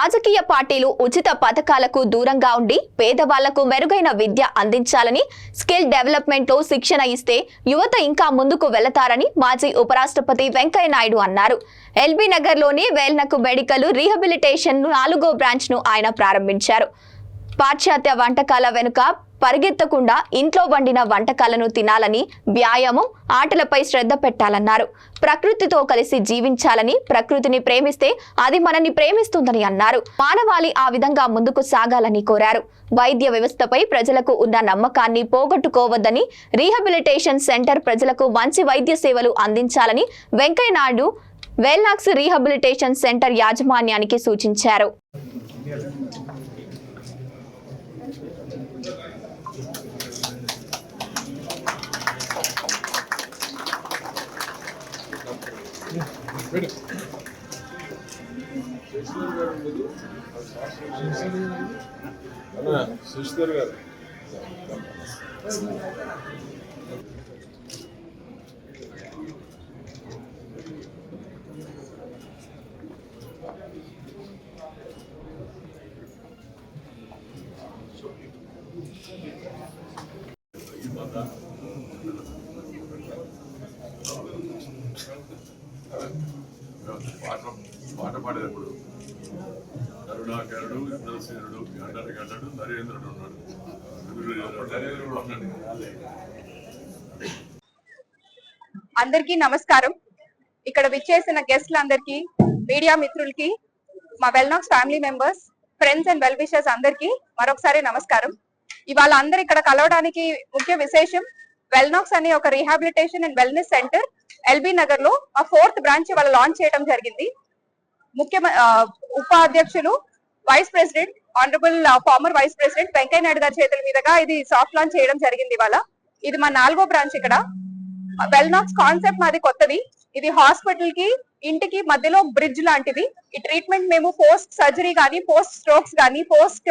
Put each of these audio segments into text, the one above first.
రాజకీయ పార్టీలు ఉచిత పథకాలకు దూరంగా ఉండి పేదవాళ్లకు మెరుగైన విద్య అందించాలని, స్కిల్ డెవలప్మెంట్ లో శిక్షణ ఇస్తే యువత ఇంకా ముందుకు వెళతారని మాజీ ఉపరాష్ట్రపతి వెంకయ్య నాయుడు అన్నారు. ఎల్బీ నగర్ లోని వేల్నకు మెడికల్ రీహాబిలిటేషన్ 4వ బ్రాంచ్ ను ఆయన ప్రారంభించారు. పాశ్చాత్య వంటకాల వెనుక పరిగెత్తకుండా ఇంట్లో వండిన వంటకాలను తినాలని, వ్యాయామం, ఆటలపై శ్రద్ధ పెట్టాలన్నారు. ప్రకృతితో కలిసి జీవించాలని, ప్రకృతిని ప్రేమిస్తే అది మనల్ని ప్రేమిస్తుందని అన్నారు. మానవాళి ఆ విధంగా ముందుకు సాగాలని కోరారు. వైద్య వ్యవస్థపై ప్రజలకు ఉన్న నమ్మకాన్ని పోగొట్టుకోవద్దని, రీహాబిలిటేషన్ సెంటర్ ప్రజలకు మంచి వైద్య సేవలు అందించాలని వెంకయ్య నాయుడు వేల్నాక్స్ రీహాబిలిటేషన్ సెంటర్ యాజమాన్యానికి సూచించారు. శశిధర్ గారు పాట పాడేటప్పుడు కరుణాకరుడు, ఇంద్రసేనుడు, గండరు, నరేంద్రుడు ఉన్నాడు. అందరికీ నమస్కారం. ఇక్కడ విచ్చేసిన గెస్ట్లందరికీ, మీడియా మిత్రులకి, మా వెల్నాక్స్ family members, friends and well wishers అందరికీ మరొకసారి నమస్కారం. ఇవాళ అందరు ఇక్కడ కలవడానికి ముఖ్య విశేషం, వెల్నాక్స్ అనే ఒక rehabilitation and wellness centre LB Nagar లో ఆ 4th బ్రాంచ్ ఇవాళ లాంచ్ చేయడం జరిగింది. ముఖ్య ఉపాధ్యక్షులు, vice president, honourable former vice president Venkaiah Naidu గారి చేతుల మీదుగా ఇది సాఫ్ట్ లాంచ్ చేయడం జరిగింది. ఇవాళ ఇది మా 4వ బ్రాంచ్. ఇక్కడ వెల్నాక్స్ కాన్సెప్ట్ మాది కొత్తది. ఇది హాస్పిటల్ కి, ఇంటికి మధ్యలో బ్రిడ్జ్ లాంటిది. ఈ ట్రీట్మెంట్ మేము పోస్ట్ సర్జరీ గానీ, పోస్ట్ స్ట్రోక్స్ గానీ, పోస్ట్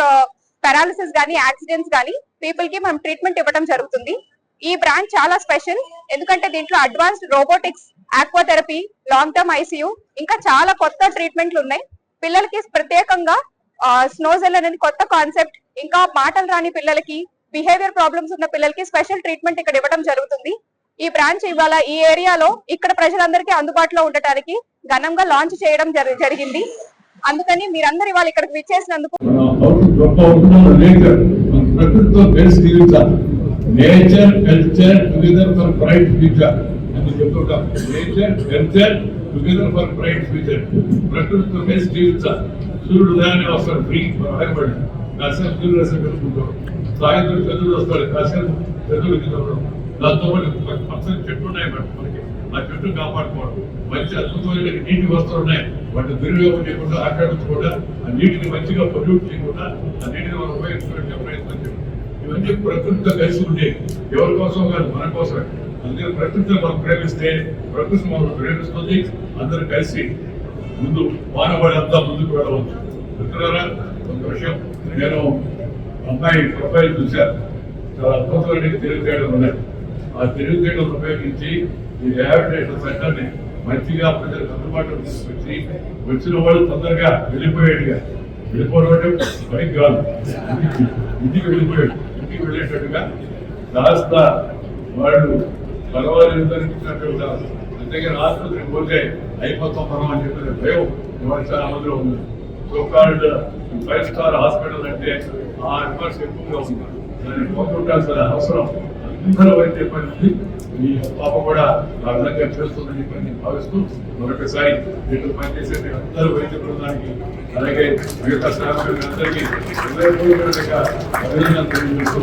పారాలిసిస్ గానీ, యాక్సిడెంట్స్ గానీ పీపుల్ కి మనం ట్రీట్మెంట్ ఇవ్వడం జరుగుతుంది. ఈ బ్రాంచ్ చాలా స్పెషల్, ఎందుకంటే దీంట్లో advanced robotics, aquatherapy, long term ICU, ఇంకా చాలా కొత్త ట్రీట్మెంట్లు ఉన్నాయి. పిల్లలకి ప్రత్యేకంగా స్నోజెల్ అనేది కొత్త కాన్సెప్ట్, ఇంకా మాటలు రాని పిల్లలకి, బిహేవియర్ ప్రాబ్లమ్స్ ఉన్న పిల్లలకి స్పెషల్ ట్రీట్మెంట్ ఇక్కడ ఇవ్వడం జరుగుతుంది. ఈ బ్రాంచ్ ఇవాళ ఈ ఏరియాలో ఇక్కడ ప్రజలందరికీ అందుబాటులో ఉండటానికి ఘనంగా లాంచ్ చేయడం జరిగింది. అందుకని మీరందరూ ఇవాళ ఇక్కడికి విచ్చేసినందుకు nature culture together for bright future అని చెప్తుంటాం. Nature culture together for bright future. ప్రకృతితో కలిసి జీవించాలి. సూర్యుడు ఉదయాన్నే వస్తాడు, ఫ్రీ అడగబడి కాసేపు సూర్యుడు రసం కలుపుకుంటాం. సాయంత్రం చంద్రుడు వస్తాడు, కాసేపు చంద్రుడు కింద దాంతో పచ్చని చెట్లు ఉన్నాయి మనకి. ఆ చెట్లు కాపాడుకోవడం, మంచి అద్భుతమైన నీటి వస్తువులు ఉన్నాయి, వాటిని దుర్వినియోగం చేయకుండా, ఆక్రమించకుండా, ఆ నీటిని మంచిగా పొల్యూట్ చేయకుండా ఆ నీటిని మనం ఉపయోగించుకునే ప్రయత్నం చేయాలి. ఇవన్నీ ప్రకృతితో కలిసి ఉండే, ఎవరి కోసం కాదు, మన కోసమే. అందుకని ప్రకృతిని మనం ప్రేమిస్తే ప్రకృతి మనం ప్రేమిస్తుంది. అందరూ కలిసి ముందు మానవాళి అంతా ముందుకు వెళ్ళవచ్చు. మిత్రులారా, ఒక విషయం, నేను అమ్మాయి ప్రొఫైల్ చూశాను. చాలా అద్భుతమైన తెలివితేటలు ఉన్నాయి. ఆ తెలివితేటలను ఉపయోగించి ఈ రిహాబిలిటేషన్ సెంటర్ని మంచిగా ప్రజలకు అందుబాటులో తీసుకొచ్చి, వచ్చిన వాళ్ళు తొందరగా వెళ్ళిపోవడం అంటే పనికి కాదు, ఇంటికి వెళ్ళేటట్టుగా కాస్త వాళ్ళు పర్వాలేదనిపించినట్టుగా. అంతేగాని ఆసుపత్రికి పోతే అయిపోతాం మనం అని చెప్పిన భయం ఇవాళ చాలా మందిలో ఉంది. సోకాల్డ్ 5 స్టార్ హాస్పిటల్ అంటే ఆ విమర్శ ఎక్కువగా ఉంది. దాన్ని పోగొట్టాల్సిన అవసరం అందరూ అయితే పని. ఈ పాప కూడా ఆ విధంగా చేస్తుందని చెప్పి నేను భావిస్తూ మరొకసారి వీళ్ళు పనిచేసే అందరూ వైద్య బృందానికి, అలాగే మిగతా శ్రామికులందరికీ అభినందనలు తెలియజేస్తూ